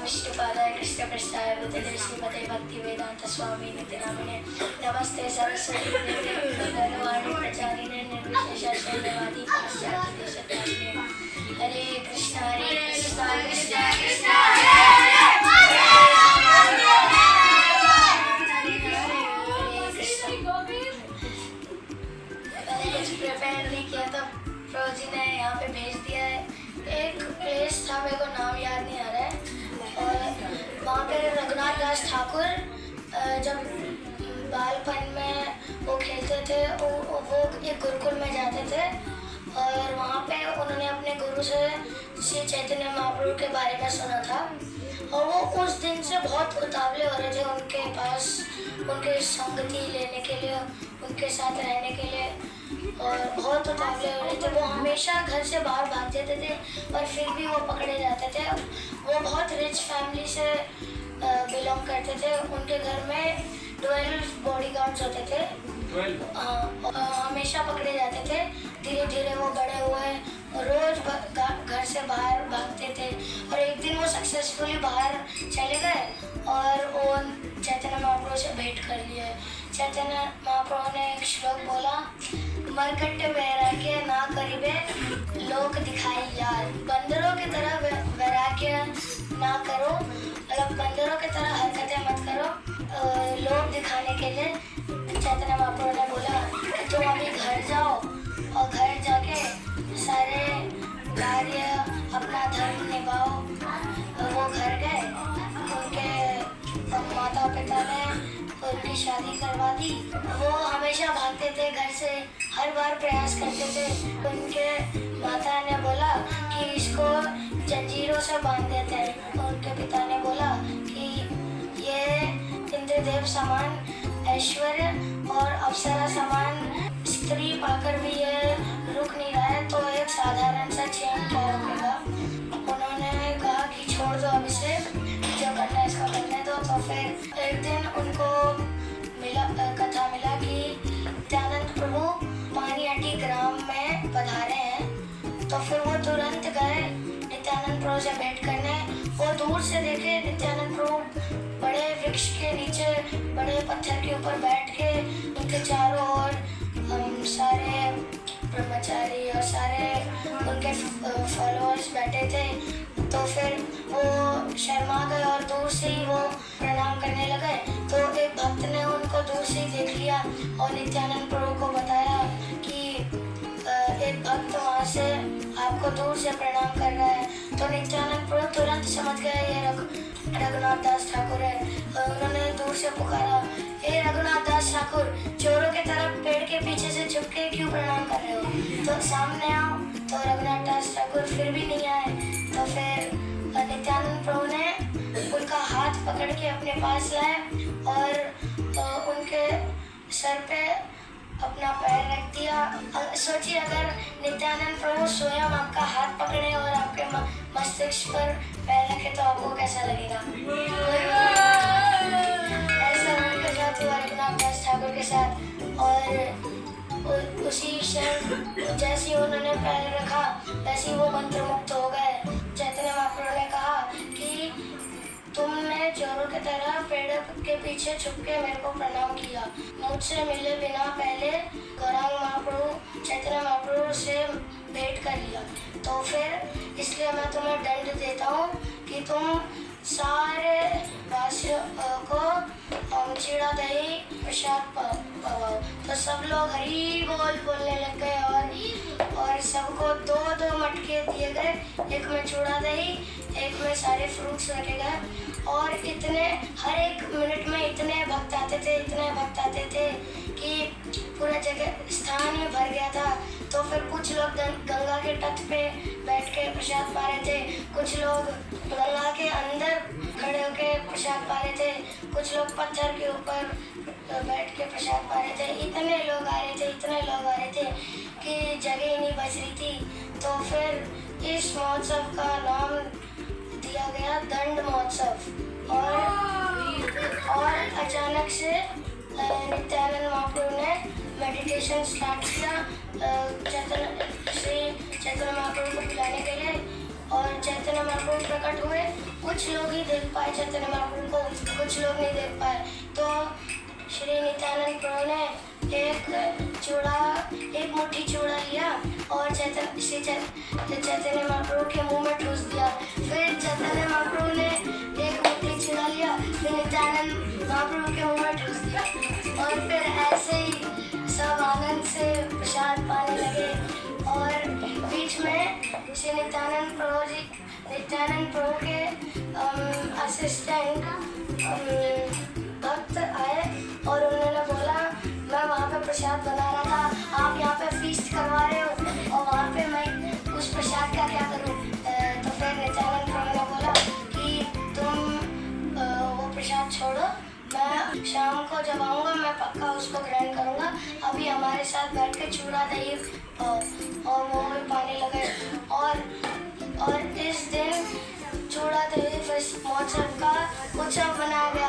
विष्णुपादाय कृष्णपृष्ठाय भूतले श्रीमते भक्तिवेदांत स्वामी नित्यानंदे नमस्ते सरस्वती देवे गौरवाणी प्रचारिणे निर्विशेष शून्यवादी पाश्चात्य देशतारिणे हरे कृष्णा कृष्णा कृष्णा प्रिपेयर नहीं किया था, प्रोजी ने यहाँ पे भेज दिया है। एक प्लेस था, मेरे को नाम याद नहीं आ रहा है, और वहाँ पे रघुनाथ दास ठाकुर जब बालपन में वो खेलते थे, वो एक गुरुकुल में जाते थे, और वहाँ पे उन्होंने अपने गुरु से श्री चैतन्य महाप्रभु के बारे में सुना था, और वो उस दिन से बहुत उतावले हो रहे थे उनके पास, उनके संगति लेने के लिए, उनके साथ रहने के लिए, और बहुत उतावले हो रहे थे। वो हमेशा घर से बाहर भाग जाते थे, पर फिर भी वो पकड़े जाते थे। वो बहुत रिच फैमिली से बिलोंग करते थे। उनके घर में 12 बॉडीगार्ड्स होते थे। हमेशा पकड़े जाते थे। धीरे धीरे वो बड़े हुए, रोज घर से बाहर भागते थे, और एक दिन वो सक्सेसफुली बाहर चले गए और वो चैतन्य महाप्रभु से भेंट कर लिए। चैतन्य महाप्रभु ने एक श्लोक बोला, मरकट वैराग्य ना करिबे लोक दिखाई यार। बंदरों की तरह वैराग्य ना करो, मतलब बंदरों की तरह हरकतें मत करो लोक दिखाने के लिए। चैतन्य महाप्रभु ने बोला कि तुम अभी घर जाओ, और घर जाके सारे कार्य अपना धर्म निभाओ। वो घर गए, उनके माता पिता ने उनकी शादी करवा दी। वो हमेशा भागते थे घर से, हर बार प्रयास करते थे। उनके माता ने बोला कि इसको जंजीरों से बांध देते हैं। उनके पिता ने बोला कि ये इंद्रदेव समान ऐश्वर्य और अप्सरा समान स्त्री पाकर भी ये रुक नहीं रहा है, तो एक साधारण सा चैन क्या रखेगा। उन्होंने कहा कि छोड़ दो अब इसे, जो करना है इसका करने दो। तो फिर एक दिन उनको कथा मिला कि नित्यानंद प्रभु पानीहट्टी ग्राम में पधारे हैं। तो फिर वो तुरंत गए नित्यानंद प्रभु से भेंट करने। वो दूर से देखे नित्यानंद प्रभु बड़े वृक्ष के नीचे, बड़े पत्थर के ऊपर बैठ के, उनके चारों ओर सारे ब्रह्मचारी और सारे उनके फॉलोअर्स बैठे थे। तो फिर वो शर्मा गए और दूर से ही वो प्रणाम करने लगे। तो एक भक्त ने उनको दूर से ही देख लिया और नित्यानंद प्रभु को बताया कि एक भक्त वहाँ से आपको दूर से प्रणाम कर रहा है। तो नित्यानंद प्रभु तुरंत समझ गए ये रघुनाथ दास ठाकुर है। उन्होंने दूर से पुकारा, हे रघुनाथ दास ठाकुर, चोरों की तरफ पेड़ के पीछे से छुप के क्यों प्रणाम कर रहे हो, तो सामने आओ। तो रघुनाथ दास ठाकुर फिर भी नहीं आए। तो फिर नित्यानंद प्रभु ने उनका हाथ पकड़ के अपने पास लाए और उनके सर पे अपना पैर रख दिया। सोचिए अगर नित्यानंद प्रभु स्वयं आपका हाथ पकड़े और आपके मस्तिष्क पर पैर रखे तो आपको कैसा लगेगा। ऐसा उनके साथ हुआ रघुनाथ दास ठाकुर के साथ। और उसी क्षण जैसे ही उन्होंने पैर रखा वैसे ही वो मंत्रमुग्ध हो गए। चैतन्य महाप्रभु ने कहा कि तुमने चोरों की तरह पेड़ के पीछे छुप के मेरे को प्रणाम किया, मुझसे मिले बिना पहले गौरांग महाप्रभु चैतन्य महाप्रभु से भेंट कर लिया, तो फिर इसलिए मैं तुम्हें दंड देता हूँ कि तुम सारे वासियों को चिड़ा दही प्रसाद पवाओ। तो सब लोग हरी बोल बोलने लग गए और सबको 2-2 मटके दिए गए, एक में चूड़ा दही, एक में सारे फ्रूट्स रखे गए। और इतने हर एक मिनट में इतने भक्त आते थे कि पूरा जगह स्थान में भर गया था। तो फिर कुछ लोग गंगा के तट पे बैठ के प्रसाद पा रहे थे, कुछ लोग गंगा के अंदर खड़े होकर प्रसाद पा रहे थे, कुछ लोग पत्थर के ऊपर बैठ के प्रसाद पा रहे थे। इतने लोग आ रहे थे कि जगह ही नहीं बच रही थी। तो फिर इस महोत्सव का नाम दिया गया दंड महोत्सव। और अचानक से नित्यानंद महाप्रभु ने मेडिटेशन स्टार्ट किया श्री चैतन्य महाप्रभु को बुलाने के लिए। और चैतन्य महाप्रभु प्रकट हुए। कुछ लोग ही देख पाए चैतन्य महाप्रभु को, कुछ लोग नहीं देख पाए। तो श्री नित्यानंद प्रभु ने एक मुट्ठी चूड़ा लिया और चैतन्य महाप्रभु के मुंह में ठूस दिया। फिर चैतन्य महाप्रभु ने एक मुट्ठी चूड़ा लिया, फिर नित्यानंद महाप्रभु के मुंह में ठूस दिया। और फिर ऐसे ही सब आनंद से प्रसाद पाने लगे। और बीच में श्री नित्यानंद प्रभु के असिस्टेंट भक्त आए और उन्होंने बोला, मैं वहाँ पे प्रसाद बना रहा था, आप यहाँ पे फीस्ट करवा रहे हो और वहाँ पे मैं उस प्रसाद का क्या करूँ। तो फिर नित्यानंद प्रभु ने बोला कि तुम वो प्रसाद छोड़ो, मैं शाम को जब आऊँगा मैं पक्का उसको ग्रहण करूँगा, अभी हमारे साथ बैठ के चूड़ा दही और वो भी पाने लगे। और इस दिन चूड़ा दही महोत्सव का उत्सव बनाया गया।